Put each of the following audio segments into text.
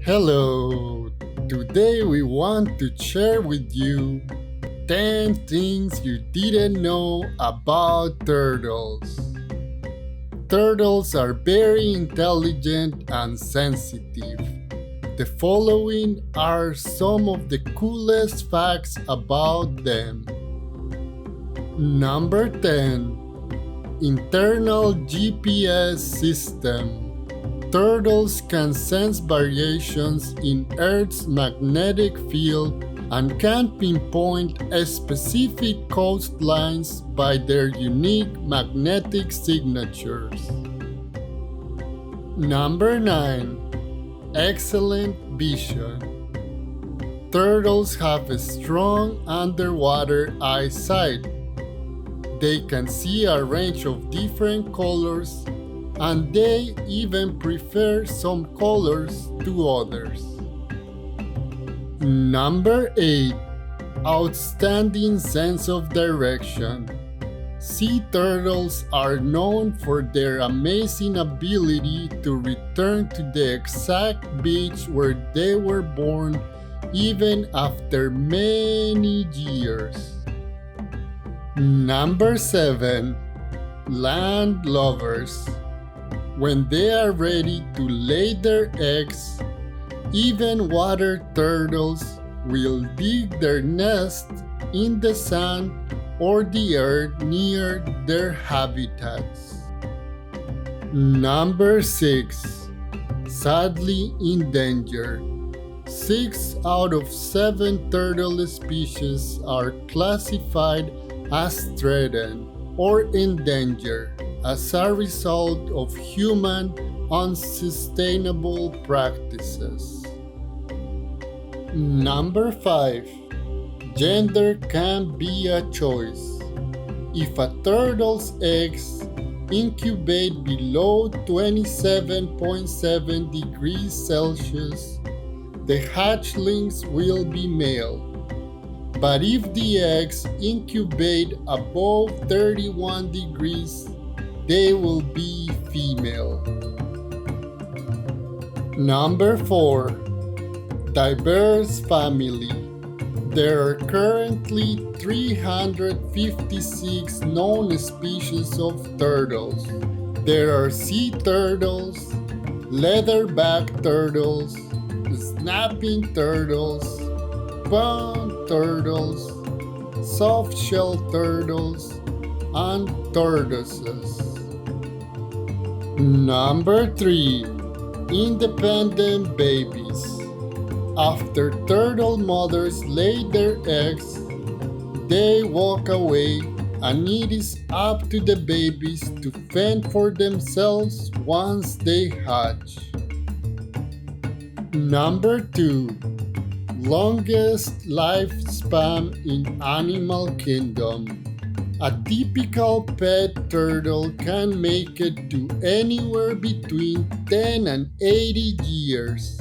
Hello! Today we want to share with you 10 things you didn't know about turtles. Turtles are very intelligent and sensitive. The following are some of the coolest facts about them. Number 10. Internal GPS system. Turtles can sense variations in Earth's magnetic field and can pinpoint specific coastlines by their unique magnetic signatures. Number 9. Excellent vision. Turtles have a strong underwater eyesight. They can see a range of different colors, and they even prefer some colors to others. Number 8. Outstanding sense of direction. Sea turtles are known for their amazing ability to return to the exact beach where they were born even after many years. Number 7. Land lovers. When they are ready to lay their eggs, even water turtles will dig their nest in the sand or the earth near their habitats. Number 6. Sadly endangered. 6 out of 7 turtle species are classified as threatened or endangered as a result of human unsustainable practices. Number 5. Gender can be a choice. If a turtle's eggs incubate below 27.7 degrees Celsius, the hatchlings will be male. But if the eggs incubate above 31 degrees, they will be female. Number 4. Diverse family. There are currently 356 known species of turtles. There are sea turtles, leatherback turtles, snapping turtles, pond turtles, soft-shell turtles, and tortoises. Number 3. Independent babies. After turtle mothers lay their eggs, they walk away, and it is up to the babies to fend for themselves once they hatch. Number 2. Longest lifespan in animal kingdom. A typical pet turtle can make it to anywhere between 10 and 80 years,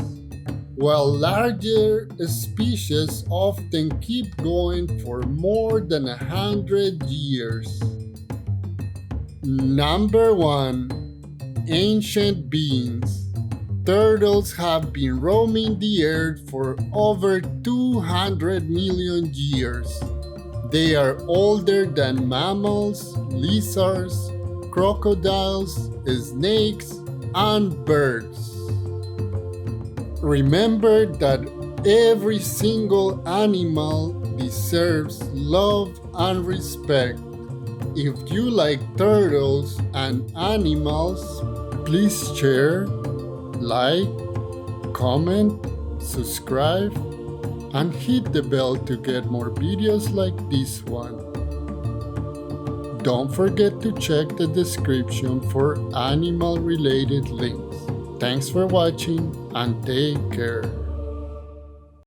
while larger species often keep going for more than 100 years. Number 1. Ancient beings. Turtles have been roaming the earth for over 200 million years. They are older than mammals, lizards, crocodiles, snakes, and birds. Remember that every single animal deserves love and respect. If you like turtles and animals, please share, like, comment, subscribe, and hit the bell to get more videos like this one. Don't forget to check the description for animal related links. Thanks for watching and take care.